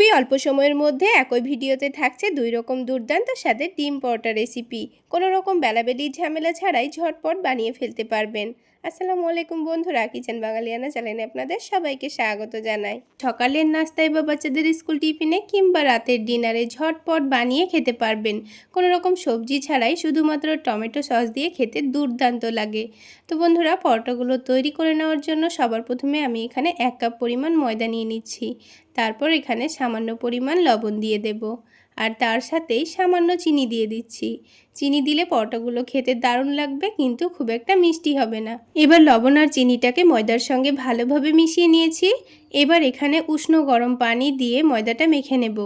খুবই অল্প সময়ের মধ্যে একই ভিডিওতে থাকছে 2 রকম দুর্দান্ত স্বাদের ডিম পরোটা রেসিপি। কোনো রকম বেলাবেলির ঝামেলা ছাড়াই ঝটপট বানিয়ে ফেলতে পারবেন। আসসালামু আলাইকুম বন্ধুরা, কিচেন বাঙালিয়ানা চ্যানেলে আপনাদের সবাইকে স্বাগত জানাই। সকালের নাস্তায় বা বাচ্চাদের স্কুল টিফিনে কিংবা রাতের ডিনারে ঝটপট বানিয়ে খেতে পারবেন। কোনো রকম সবজি ছাড়াই শুধুমাত্র টমেটো সস দিয়ে খেতে দুর্দান্ত লাগে। তো বন্ধুরা, পরোটাগুলো তৈরি করে নেওয়ার জন্য সবার প্রথমে আমি এখানে 1 কাপ পরিমাণ ময়দা নিয়ে নিচ্ছি। তারপর এখানে সামান্য পরিমাণ লবণ দিয়ে দেব, আর তার সাথেই সামান্য চিনি দিয়ে দিচ্ছি। চিনি দিলে পরোটাগুলো খেতে দারুণ লাগবে, কিন্তু খুব একটা মিষ্টি হবে না। এবার লবণ আর চিনিটাকে ময়দার সঙ্গে ভালোভাবে মিশিয়ে নিয়েছি। এবার এখানে উষ্ণ গরম পানি দিয়ে ময়দাটা মেখে নেব।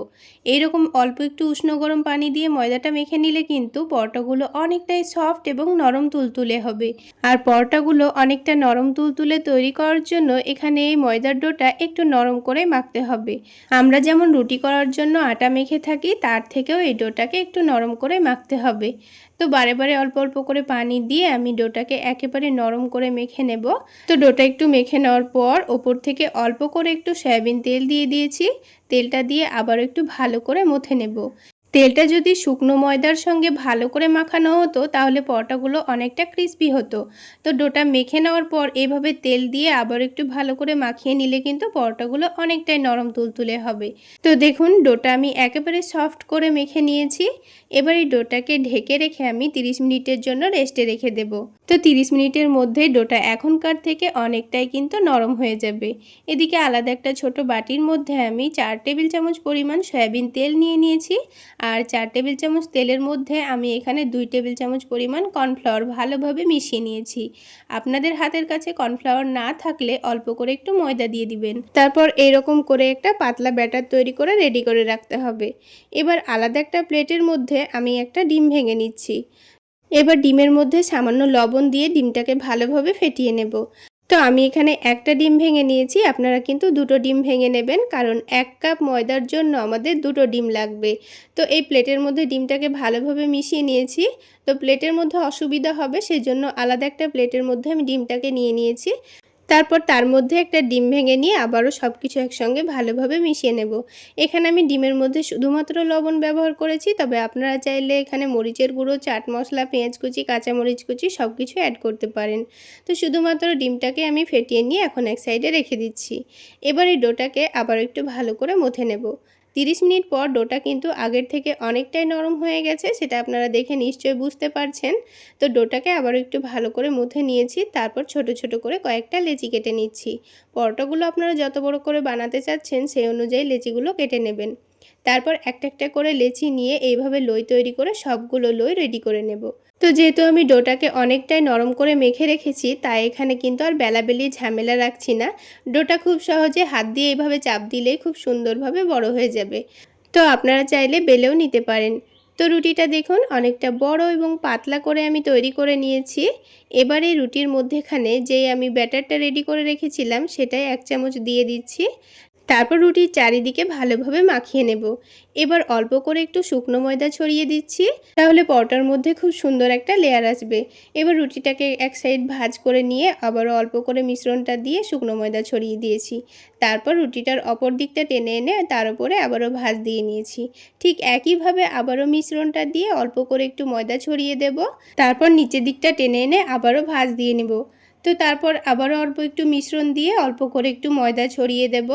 এইরকম অল্প একটু উষ্ণ গরম পানি দিয়ে ময়দাটা মেখে নিলে কিন্তু পরোটাগুলো অনেকটাই সফট এবং নরম তুলতুলে হবে। আর পরোটাগুলো অনেকটা নরম তুলতুলে তৈরি করার জন্য এখানে এই ময়দার ডোটা একটু নরম করে মাখতে হবে। আমরা যেমন রুটি করার জন্য আটা মেখে থাকি, তার থেকেও এই ডোটাকে একটু নরম করে মাখতে হবে। তো বারে বারে অল্প অল্প করে পানি দিয়ে আমি ডোটাকে একেবারে নরম করে মেখে নেব। তো ডোটা একটু মেখে নেওয়ার পর ওপর থেকে অল্প করে একটু সয়াবিন তেল দিয়ে দিয়েছি। তেলটা দিয়ে আবার একটু ভালো করে মথে নেব। তেলটা যদি শুকনো ময়দার সঙ্গে ভালো করে মাখানো হতো তাহলে পরোটাগুলো অনেকটা ক্রিস্পি হতো। তো ডোটা মেখে নেওয়ার পর এভাবে তেল দিয়ে আবার একটু ভালো করে মাখিয়ে নিলে কিন্তু পরোটাগুলো অনেকটাই নরম তুলতুলে হবে। তো দেখুন, ডোটা আমি একেবারে সফট করে মেখে নিয়েছি। এবার এই ডোটাকে ঢেকে রেখে আমি 30 মিনিটের জন্য রেস্টে রেখে দেব। তো 30 মিনিটের মধ্যে ডোটা এখনকার থেকে অনেকটাই কিন্তু নরম হয়ে যাবে। এদিকে আলাদা একটা ছোট বাটির মধ্যে আমি 4 টেবিল চামচ পরিমাণ সয়াবিন তেল নিয়ে নিয়েছি। আর 4 টেবিল চামচ তেলের মধ্যে আমি এখানে 2 টেবিল চামচ পরিমাণ কর্নফ্লাওয়ার ভালোভাবে মিশিয়ে নিয়েছি। আপনাদের হাতের কাছে কর্নফ্লাওয়ার না থাকলে অল্প করে একটু ময়দা দিয়ে দিবেন। তারপর এরকম করে একটা পাতলা ব্যাটার তৈরি করে রেডি করে রাখতে হবে। এবার আলাদা একটা প্লেটের মধ্যে আমি একটা ডিম ভেঙে নিচ্ছি। এবার ডিমের মধ্যে সামান্য লবণ দিয়ে ডিমটাকে ভালোভাবে ফেটিয়ে নেব। তো আমি এখানে একটা ডিম ভেঙে নিয়েছি, আপনারা কিন্তু 2টো ডিম ভেঙে নেবেন, কারণ 1 কাপ ময়দার জন্য আমাদের 2টো ডিম লাগবে। তো এই প্লেটের মধ্যে ডিমটাকে ভালোভাবে মিশিয়ে নিয়েছি। তো প্লেটের মধ্যে অসুবিধা হবে, সেজন্য আলাদা একটা প্লেটের মধ্যে আমি ডিমটাকে নিয়ে নিয়েছি। তারপর তার মধ্যে একটা ডিম ভেঙে নিয়ে আবারও সব কিছু একসঙ্গে ভালোভাবে মিশিয়ে নেব। এখানে আমি ডিমের মধ্যে শুধুমাত্র লবণ ব্যবহার করেছি, তবে আপনারা চাইলে এখানে মরিচের গুঁড়ো, চাট মশলা, পেঁয়াজ কুচি, কাঁচামরিচ কুচি সব কিছু অ্যাড করতে পারেন। তো শুধুমাত্র ডিমটাকে আমি ফেটিয়ে নিয়ে এখন এক সাইডে রেখে দিচ্ছি। এবার এই ডোটাকে আবার একটু ভালো করে মথে নেব। 30 মিনিট পর ডোটা কিন্তু আগের থেকে অনেকটাই নরম হয়ে গেছে, সেটা আপনারা দেখে নিশ্চয়ই বুঝতে পারছেন। তো ডোটাকে আবার একটু ভালো করে মুথে নিয়েছি। তারপর ছোট ছোট করে কয়েকটা লেচি কেটে নিচ্ছি। পরোটাগুলো আপনারা যত বড় করে বানাতে চাচ্ছেন সেই অনুযায়ী লেচিগুলো কেটে নেবেন। তারপর একটা একটা করে লেচি নিয়ে এইভাবে লই তৈরি করে সবগুলো লই রেডি করে নেব। তো যেহেতু আমি ডোটাকে অনেকটাই নরম করে মেখে রেখেছি, তাই এখানে কিন্তু আর বেলাবেলি ঝামেলা রাখছি না। ডোটা খুব সহজে হাত দিয়ে এইভাবে চাপ দিলেই খুব সুন্দরভাবে বড় হয়ে যাবে। তো আপনারা চাইলে বেলেও নিতে পারেন। তো রুটিটা দেখুন অনেকটা বড় এবং পাতলা করে আমি তৈরি করে নিয়েছি। এবার এই রুটির মধ্যেখানে যেই আমি ব্যাটারটা রেডি করে রেখেছিলাম সেটাই 1 চামচ দিয়ে দিচ্ছি। তারপর রুটির চারিদিকে ভালোভাবে মাখিয়ে নেব। এবার অল্প করে একটু শুকনো ময়দা ছড়িয়ে দিচ্ছি, তাহলে পরোটার মধ্যে খুব সুন্দর একটা লেয়ার আসবে। এবার রুটিটাকে এক সাইড ভাঁজ করে নিয়ে আবারও অল্প করে মিশ্রণটা দিয়ে শুকনো ময়দা ছড়িয়ে দিয়েছি। তারপর রুটিটার অপর দিকটা টেনে এনে তার উপরে আবারও ভাঁজ দিয়ে নিয়েছি। ঠিক একইভাবে আবারও মিশ্রণটা দিয়ে অল্প করে একটু ময়দা ছড়িয়ে দেব। তারপর নিচের দিকটা টেনে এনে আবারও ভাঁজ দিয়ে নেব। তো তারপর আবারও অল্প একটু মিশ্রণ দিয়ে অল্প করে একটু ময়দা ছড়িয়ে দেব।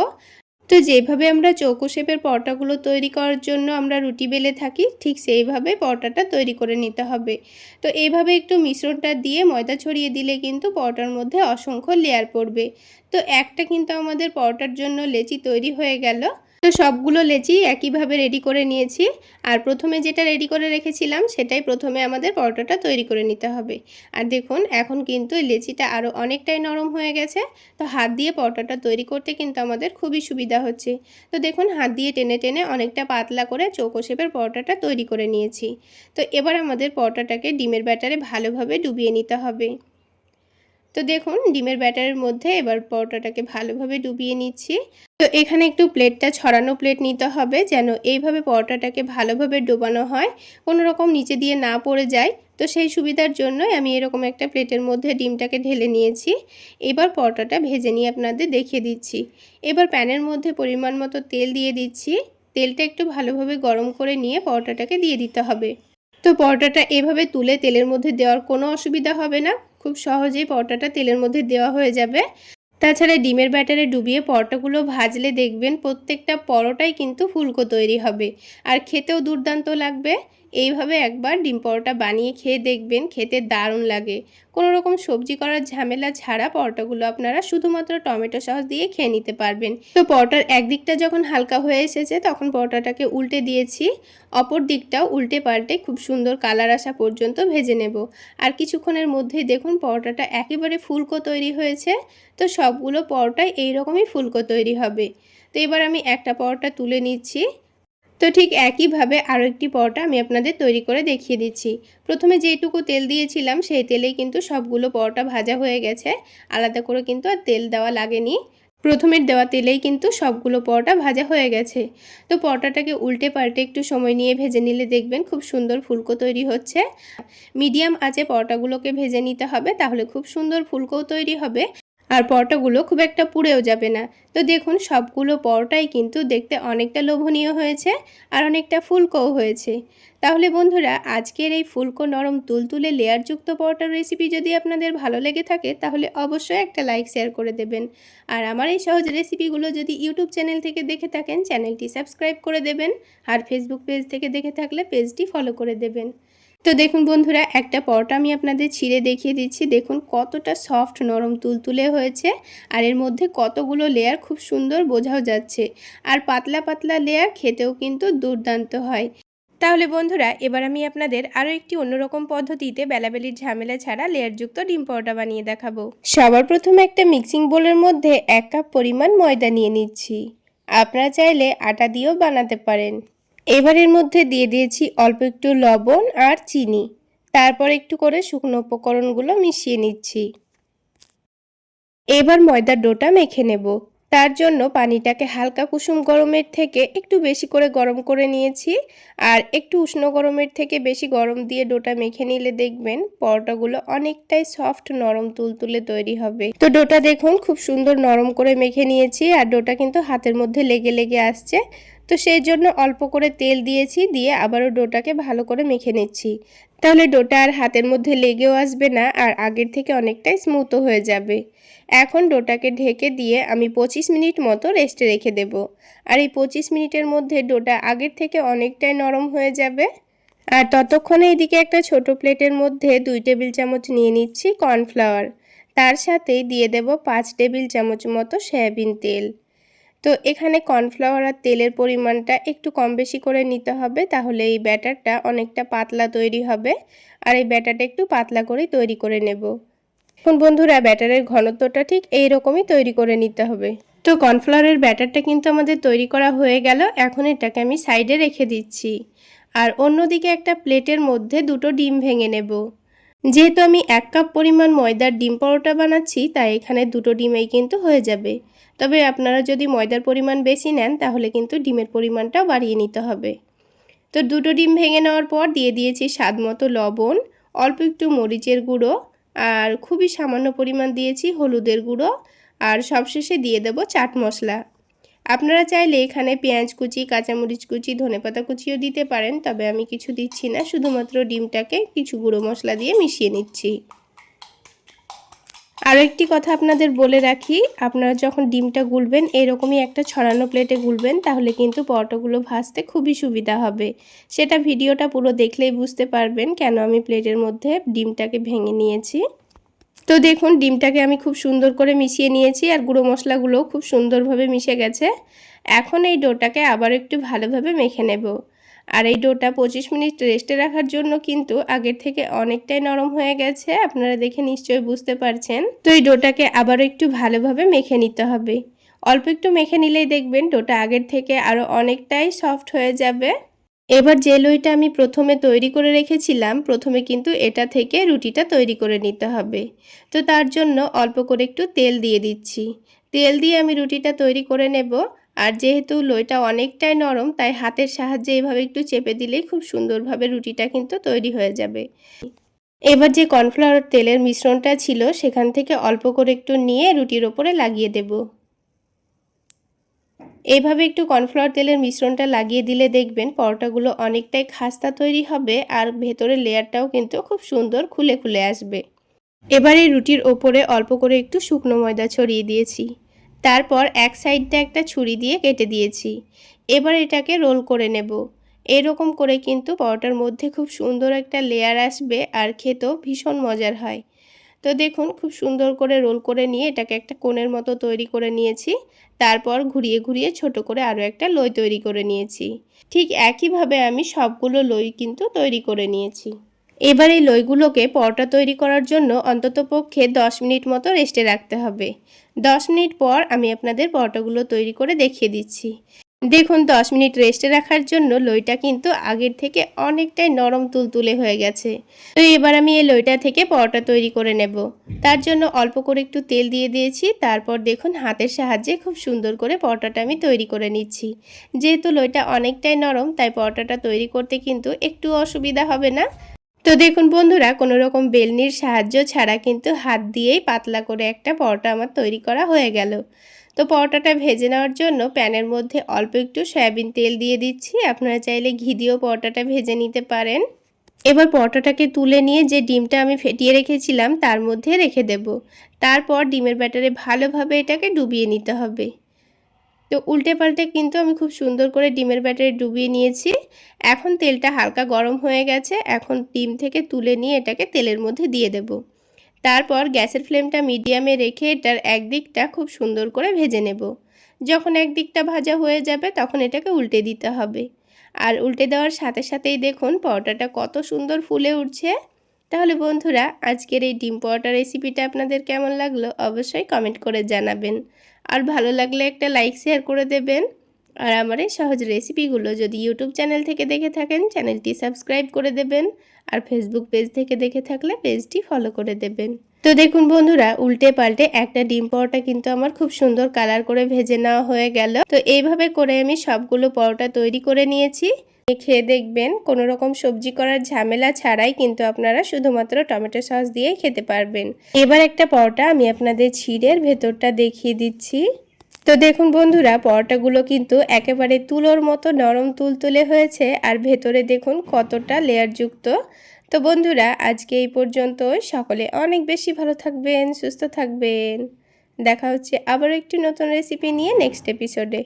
তো যেভাবে আমরা চৌকো শেপের পরোটাগুলো তৈরি করার জন্য আমরা রুটি বেলে থাকি, ঠিক সেইভাবে পরোটাটা তৈরি করে নিতে হবে। তো এইভাবে একটু মিশ্রণটা দিয়ে ময়দা ছড়িয়ে দিলে কিন্তু পরোটার মধ্যে অসংখ্য লেয়ার পড়বে। তো একটা কিন্তু আমাদের পরোটার জন্য লেচি তৈরি হয়ে গেল। তো সবগুলো লেচি একইভাবে রেডি করে নিয়েছি। আর প্রথমে যেটা রেডি করে রেখেছিলাম সেটাই প্রথমে আমাদের পরোটাটা তৈরি করে নিতে হবে। আর দেখুন এখন কিন্তু এই লেচিটা আরও অনেকটাই নরম হয়ে গেছে। তো হাত দিয়ে পরোটাটা তৈরি করতে কিন্তু আমাদের খুবই সুবিধা হচ্ছে। তো দেখুন হাত দিয়ে টেনে টেনে অনেকটা পাতলা করে চৌকো শেপের পরোটাটা তৈরি করে নিয়েছি। তো এবার আমাদের পরোটাটাকে ডিমের ব্যাটারে ভালোভাবে ডুবিয়ে নিতে হবে। তো দেখুন ডিমের ব্যাটারের মধ্যে এবার পরোটাটাকে ভালোভাবে ডুবিয়ে নিচ্ছি। তো এখানে একটু প্লেটটা ছড়ানো প্লেট নিতে হবে, যেন এইভাবে পরোটাটাকে ভালোভাবে ডোবানো হয়, কোনো রকম নিচে দিয়ে না পড়ে যায়। তো সেই সুবিধার জন্যই আমি এরকম একটা প্লেটের মধ্যে ডিমটাকে ঢেলে নিয়েছি। এবার পরোটাটা ভেজে নিয়ে আপনাদের দেখিয়ে দিচ্ছি। এবার প্যানের মধ্যে পরিমাণ মতো তেল দিয়ে দিচ্ছি। তেলটা একটু ভালোভাবে গরম করে নিয়ে পরোটাটাকে দিয়ে দিতে হবে। তো পরোটাটা এভাবে তুলে তেলের মধ্যে দেওয়ার কোনো অসুবিধা হবে না, খুব সহজেই পরোটাটা তেলের মধ্যে দেওয়া হয়ে যাবে। তাছাড়া ডিমের ব্যাটারে ডুবিয়ে পরোটাগুলো ভাজলে দেখবেন প্রত্যেকটা পরোটাই কিন্তু ফুলকো তৈরি হবে আর খেতেও দুর্দান্ত লাগবে। এইভাবে একবার ডিম পরোটা বানিয়ে খেয়ে দেখবেন, খেতে দারুণ লাগে। কোনো রকম সবজি করার ঝামেলা ছাড়া পরোটাগুলো আপনারা শুধুমাত্র টমেটো সস দিয়ে খেয়ে নিতে পারবেন। তো পরোটার একদিকটা যখন হালকা হয়ে এসেছে তখন পরোটাটাকে উল্টে দিয়েছি, অপর দিকটাও উল্টে পাল্টে খুব সুন্দর কালার আসা পর্যন্ত ভেজে নেব। আর কিছুক্ষণের মধ্যেই দেখুন পরোটাটা একেবারে ফুলকো তৈরি হয়েছে। তো সবগুলো পরোটাই এইরকমই ফুলকো তৈরি হবে। তো এবার আমি একটা পরোটা তুলে নিচ্ছি। তো ঠিক একইভাবে আরও একটি পরোটা আমি আপনাদের তৈরি করে দেখিয়ে দিচ্ছি। প্রথমে যেটুকু তেল দিয়েছিলাম সেই তেলেই কিন্তু সবগুলো পরোটা ভাজা হয়ে গেছে, আলাদা করে কিন্তু আর তেল দেওয়া লাগেনি। প্রথমের দেওয়া তেলেই কিন্তু সবগুলো পরোটা ভাজা হয়ে গেছে। তো পরোটাটাকে উল্টে পাল্টে একটু সময় নিয়ে ভেজে নিলে দেখবেন খুব সুন্দর ফুলকো তৈরি হচ্ছে। মিডিয়াম আঁচে পরোটাগুলোকে ভেজে নিতে হবে, তাহলে খুব সুন্দর ফুলকোও তৈরি হবে আর পরোটাগুলো খুব একটা পুড়েও যাবে না। তো দেখুন সবগুলো পরোটাই কিন্তু দেখতে অনেকটা লোভনীয় হয়েছে আর অনেকটা ফুলকোও হয়েছে। তাহলে বন্ধুরা, আজকের এই ফুলকো নরম তুলতুলে লেয়ারযুক্ত পরোটার রেসিপি যদি আপনাদের ভালো লেগে থাকে তাহলে অবশ্যই একটা লাইক শেয়ার করে দেবেন। আর আমার এই সহজ রেসিপিগুলো যদি ইউটিউব চ্যানেল থেকে দেখে থাকেন চ্যানেলটি সাবস্ক্রাইব করে দেবেন, আর ফেসবুক পেজ থেকে দেখে থাকলে পেজটি ফলো করে দেবেন। তো দেখুন বন্ধুরা, একটা পরোটা আমি আপনাদের ছিঁড়ে দেখিয়ে দিচ্ছি। দেখুন কতটা সফট নরম তুলতুলে হয়েছে আর এর মধ্যে কতগুলো লেয়ার খুব সুন্দর বোঝাও যাচ্ছে। আর পাতলা পাতলা লেয়ার, খেতেও কিন্তু দুর্দান্ত হয়। তাহলে বন্ধুরা, এবার আমি আপনাদের আরও একটি অন্যরকম পদ্ধতিতে বেলাবেলির ঝামেলা ছাড়া লেয়ারযুক্ত ডিম পরোটা বানিয়ে দেখাবো। সবার প্রথমে একটা মিক্সিং বোলের মধ্যে 1 কাপ পরিমাণ ময়দা নিয়ে নিচ্ছি। আপনারা চাইলে আটা দিয়েও বানাতে পারেন। এবার এর মধ্যে দিয়ে দিয়েছি অল্প একটু লবণ আর চিনি। তারপর একটু করে শুকনো উপকরণগুলো মিশিয়ে নিচ্ছি। এবার ময়দার ডোটা মেখে নেব। তার জন্য পানিটাকে হালকা কুসুম গরমের থেকে একটু বেশি করে গরম করে নিয়েছি। আর একটু উষ্ণ গরমের থেকে বেশি গরম দিয়ে ডোটা মেখে নিলে দেখবেন পরোটাগুলো অনেকটাই সফট নরম তুলতুলে তৈরি হবে। তো ডোটা দেখুন খুব সুন্দর নরম করে মেখে নিয়েছি আর ডোটা কিন্তু হাতের মধ্যে লেগে লেগে আসছে। তো সেই জন্য অল্প করে তেল দিয়েছি, দিয়ে আবারও ডোটাকে ভালো করে মেখে নিচ্ছি। তাহলে ডোটা আর হাতের মধ্যে লেগেও আসবে না আর আগের থেকে অনেকটাই স্মুথও হয়ে যাবে। এখন ডোটাকে ঢেকে দিয়ে আমি 25 মিনিট মতো রেস্টে রেখে দেব। আর এই 25 মিনিটের মধ্যে ডোটা আগের থেকে অনেকটাই নরম হয়ে যাবে। আর ততক্ষণে এদিকে একটা ছোট প্লেটের মধ্যে 2 টেবিল চামচ নিয়ে নিচ্ছি কর্নফ্লাওয়ার। তার সাথেই দিয়ে দেব 5 টেবিল চামচ মতো সয়াবিন তেল। তো এখানে কর্নফ্লাওয়ার আর তেলের পরিমাণটা একটু কম বেশি করে নিতে হবে, তাহলে এই ব্যাটারটা অনেকটা পাতলা তৈরি হবে। আর এই ব্যাটারটা একটু পাতলা করেই তৈরি করে নেব। এখন বন্ধুরা, ব্যাটারের ঘনত্বটা ঠিক এই রকমই তৈরি করে নিতে হবে। তো কর্নফ্লাওয়ারের ব্যাটারটা কিন্তু আমাদের তৈরি করা হয়ে গেল। এখন এটাকে আমি সাইডে রেখে দিচ্ছি। আর অন্যদিকে একটা প্লেটের মধ্যে 2টো ডিম ভেঙে নেব। যেহেতু আমি 1 কাপ পরিমাণ ময়দার ডিম পরোটা বানাচ্ছি, তাই এখানে 2টো ডিমেই কিন্তু হয়ে যাবে। তবে আপনারা যদি ময়দার পরিমাণ বেশি নেন তাহলে কিন্তু ডিমের পরিমাণটাও বাড়িয়ে নিতে হবে। তো 2টো ডিম ভেঙে নেওয়ার পর দিয়ে দিয়েছি স্বাদ মতো লবণ, অল্প একটু মরিচের গুঁড়ো আর খুবই সামান্য পরিমাণ দিয়েছি হলুদের গুঁড়ো, আর সবশেষে দিয়ে দেব চাট মশলা। আপনারা চাইলে এখানে পেঁয়াজ কুচি, কাঁচামরিচ কুচি, ধনেপাতা কুচিও দিতে পারেন, তবে আমি কিছু দিচ্ছি না, শুধুমাত্র ডিমটাকে কিছু গুঁড়ো মশলা দিয়ে মিশিয়ে নিচ্ছি। আরও একটি কথা আপনাদের বলে রাখি, আপনারা যখন ডিমটা গুলবেন এরকমই একটা ছড়ানো প্লেটে গুলবেন, তাহলে কিন্তু পরোটাগুলো ভাজতে খুবই সুবিধা হবে। সেটা ভিডিওটা পুরো দেখলেই বুঝতে পারবেন কেন আমি প্লেটের মধ্যে ডিমটাকে ভেঙে নিয়েছি। তো দেখুন ডিমটাকে আমি খুব সুন্দর করে মিশিয়ে নিয়েছি আর গুঁড়ো মশলাগুলোও খুব সুন্দরভাবে মিশে গেছে। এখন এই ডোটাকে আবার একটু ভালোভাবে মেখে নেব। আর এই ডোটা 25 মিনিট রেস্টে রাখার জন্য কিন্তু আগের থেকে অনেকটাই নরম হয়ে গেছে, আপনারা দেখে নিশ্চয়ই বুঝতে পারছেন। তো এই ডোটাকে আবারও একটু ভালোভাবে মেখে নিতে হবে। অল্প একটু মেখে নিলেই দেখবেন ডোটা আগের থেকে আরও অনেকটাই সফট হয়ে যাবে। এবার যে লইটা আমি প্রথমে তৈরি করে রেখেছিলাম, প্রথমে কিন্তু এটা থেকে রুটিটা তৈরি করে নিতে হবে। তো তার জন্য অল্প করে একটু তেল দিয়ে দিচ্ছি। তেল দিয়ে আমি রুটিটা তৈরি করে নেব। আর যেহেতু লইটা অনেকটাই নরম, তাই হাতের সাহায্যে এভাবে একটু চেপে দিলেই খুব সুন্দরভাবে রুটিটা কিন্তু তৈরি হয়ে যাবে। এবার যে কর্নফ্লাওয়ার তেলের মিশ্রণটা ছিল সেখান থেকে অল্প করে একটু নিয়ে রুটির ওপরে লাগিয়ে দেব। এইভাবে একটু কর্নফ্লাওয়ার তেলের মিশ্রণটা লাগিয়ে দিলে দেখবেন পরোটাগুলো অনেকটাই খাস্তা তৈরি হবে আর ভেতরের লেয়ারটাও কিন্তু খুব সুন্দর খুলে খুলে আসবে। এবার এই রুটির ওপরে অল্প করে একটু শুকনো ময়দা ছড়িয়ে দিয়েছি। তারপর এক সাইডটা একটা ছুরি দিয়ে কেটে দিয়েছি। এবার এটাকে রোল করে নেব। এরকম করে কিন্তু পরোটার মধ্যে খুব সুন্দর একটা লেয়ার আসবে আর খেতেও ভীষণ মজার হয়। তো দেখুন খুব সুন্দর করে রোল করে নিয়ে এটাকে একটা কোণের মতো তৈরি করে নিয়েছি। তারপর ঘুরিয়ে ঘুরিয়ে ছোট করে আরও একটা লই তৈরি করে নিয়েছি। ঠিক একইভাবে আমি সবগুলো লই কিন্তু তৈরি করে নিয়েছি। এবার এই লইগুলোকে পরোটা তৈরি করার জন্য অন্ততপক্ষে 10 মিনিট মতো রেস্টে রাখতে হবে। 10 মিনিট পর আমি আপনাদের পরোটাগুলো তৈরি করে দেখিয়ে দিচ্ছি। দেখুন 10 মিনিট রেস্টে রাখার জন্য লইটা কিন্তু আগের থেকে অনেকটাই নরম তুলতুলে হয়ে গেছে। তো এবার আমি এই লইটা থেকে পরোটা তৈরি করে নেব। তার জন্য অল্প করে একটু তেল দিয়ে দিয়েছি। তারপর দেখুন হাতের সাহায্যে খুব সুন্দর করে পরোটাটা আমি তৈরি করে নিচ্ছি। যেহেতু লইটা অনেকটাই নরম তাই পরোটাটা তৈরি করতে কিন্তু একটু অসুবিধা হবে না। তো দেখুন বন্ধুরা কোনো রকম বেলনির সাহায্য ছাড়া কিন্তু হাত দিয়েই পাতলা করে একটা পরোটা আমার তৈরি করা হয়ে গেল। তো পরোটাটা ভেজে নেওয়ার জন্য প্যানের মধ্যে অল্প একটু সয়াবিন তেল দিয়ে দিচ্ছি। আপনারা চাইলে ঘি দিয়েও পরোটাটা ভেজে নিতে পারেন। এবার পরোটাটাকে তুলে নিয়ে যে ডিমটা আমি ফেটিয়ে রেখেছিলাম তার মধ্যে রেখে দেব। তারপর ডিমের ব্যাটারে ভালোভাবে এটাকে ডুবিয়ে নিতে হবে। তো উল্টে পাল্টে কিন্তু আমি খুব সুন্দর করে ডিমের ব্যাটারে ডুবিয়ে নিয়েছি। এখন তেলটা হালকা গরম হয়ে গেছে। এখন ডিম থেকে তুলে নিয়ে এটাকে তেলের মধ্যে দিয়ে দেব। তারপর গ্যাসের ফ্লেমটা মিডিয়ামে রেখে এটার একদিকটা খুব সুন্দর করে ভেজে নেব। যখন একদিকটা ভাজা হয়ে যাবে তখন এটাকে উল্টে দিতে হবে। আর উল্টে দেওয়ার সাথে সাথেই দেখুন পরোটাটা কত সুন্দর ফুলে উঠছে। তাহলে বন্ধুরা আজকের এই ডিম পরোটা রেসিপিটা আপনাদের কেমন লাগলো অবশ্যই কমেন্ট করে জানাবেন। আর ভালো লাগলে একটা লাইক শেয়ার করে দেবেন। আর আমার এই সহজ রেসিপিগুলো যদি ইউটিউব চ্যানেল থেকে দেখে থাকেন চ্যানেলটি সাবস্ক্রাইব করে দেবেন। আর ফেসবুক পেজ থেকে দেখে থাকলে পেজটি ফলো করে দেবেন। তো দেখুন বন্ধুরা উল্টে পাল্টে একটা ডিম পরোটা কিন্তু আমার খুব সুন্দর কালার করে ভেজে নেওয়া হয়ে গেল। তো এইভাবে করে আমি সবগুলো পরোটা তৈরি করে নিয়েছি। খেয়ে দেখবেন কোনো রকম সবজি করার ঝামেলা ছাড়াই কিন্তু আপনারা শুধুমাত্র টমেটো সস দিয়েই খেতে পারবেন। এবার একটা পরোটা আমি আপনাদের ছিঁড়ে ভেতরটা দেখিয়ে দিচ্ছি। তো দেখুন বন্ধুরা পরোটাগুলো কিন্তু একেবারে তুলোর মতো নরম তুলতুলে হয়েছে আর ভেতরে দেখুন কতটা লেয়ারযুক্ত। তো বন্ধুরা আজকে এই পর্যন্তই। সকলে অনেক বেশি ভালো থাকবেন, সুস্থ থাকবেন। দেখা হচ্ছে আবারও একটি নতুন রেসিপি নিয়ে নেক্সট এপিসোডে।